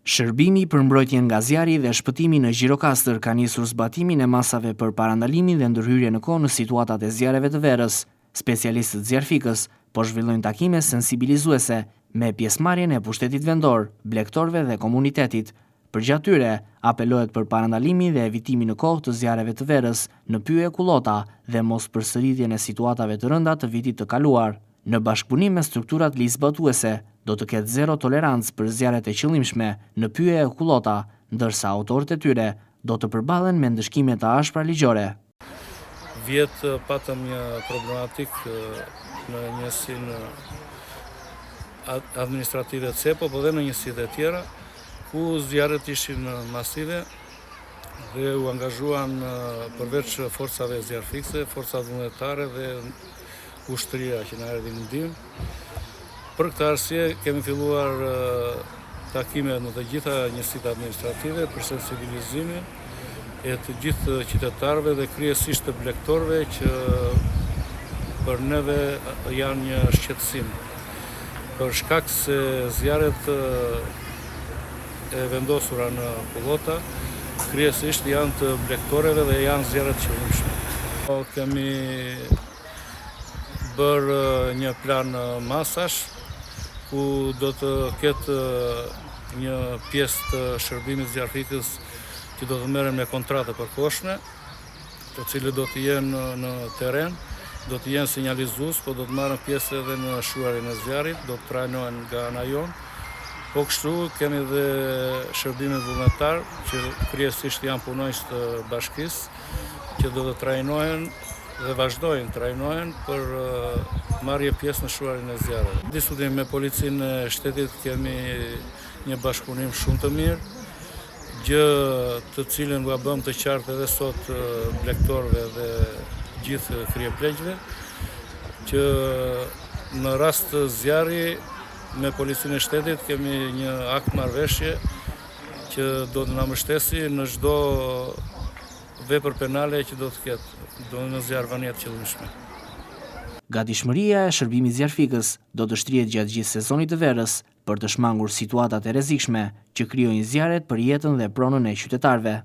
Shërbimi për mbrojtjen nga zjarri dhe shpëtimi në Gjirokastër ka nisur zbatimin e masave për parandalimin dhe ndërhyrje në kohë në situatat e zjarreve të verës. Specialistët zjarfikës po zhvillojnë takime sensibilizuese me pjesëmarrjen e pushtetit vendor, blegtorëve dhe komunitetit. Përgjatë tyre apelohet për parandalimin dhe evitimin në kohë të zjarreve të verës në Pyje e Kullota dhe mos përsëritjen e situatave të rënda të vitit të kaluar. Në bashkëpunim me strukturat ligjzbatuese, do të ketë zero tolerancë për zjarret e qëllimshme në Pyje e Kullota, ndërsa autorët e tyre do të përballen me ndëshkime të ashpra ligjore. Vjet patëm një problematik në njësinë administrative të CEPO, po dhe në njësitë e tjera, ku zjarret ishin masive dhe u angazhuan përveç forcave zjarfikse, forca vullnetare dhe ushtria që na erdhi në ndihmë. Për këtë arsye kemi filluar takime në të gjitha njësitë administrative për sensibilizimin e të gjithë qytetarëve dhe kryesisht të blegtorëve që për neve janë një shqetësim. Për shkak se zjarret e vendosura në Kullota kryesisht janë të blegtorëve dhe janë zjarre të qëllimshme. Kemi bërë një plan masash ku do të ketë një pjesë të shërbimit zjarfikës që do të merren me kontrate përkohshme, të cilët do të jenë në terren, do të jenë sinjalizues, po do të marrin pjesë edhe në shuarjen e zjarrit, do të trajnohen nga ana jonë. Po kështu kemi dhe shërbime vullnetar që kryesisht janë punonjës të bashkisë që do të trajnohen dhe vazhdojnë trajnohen për marrje pjesë në shuarjen e zjarreve. Diskutim me policinë e shtetit kemi një bashkëpunim shumë të mirë, gjë të cilën u bëm të qartë edhe sot blegtorëve dhe gjithë kryepleqve, që në rast të zjarri me policinë e shtetit kemi një akt marrëveshje që do të na mbështesi në çdo vepër penale që do të ketë në zjarrvënie të qëllimshme. Gatishmëria e shërbimit zjarfikës do të shtrihet gjatë gjithë sezonit të verës për të shmangur situatat e rrezikshme që krijojnë zjarret për jetën dhe pronën e qytetarëve.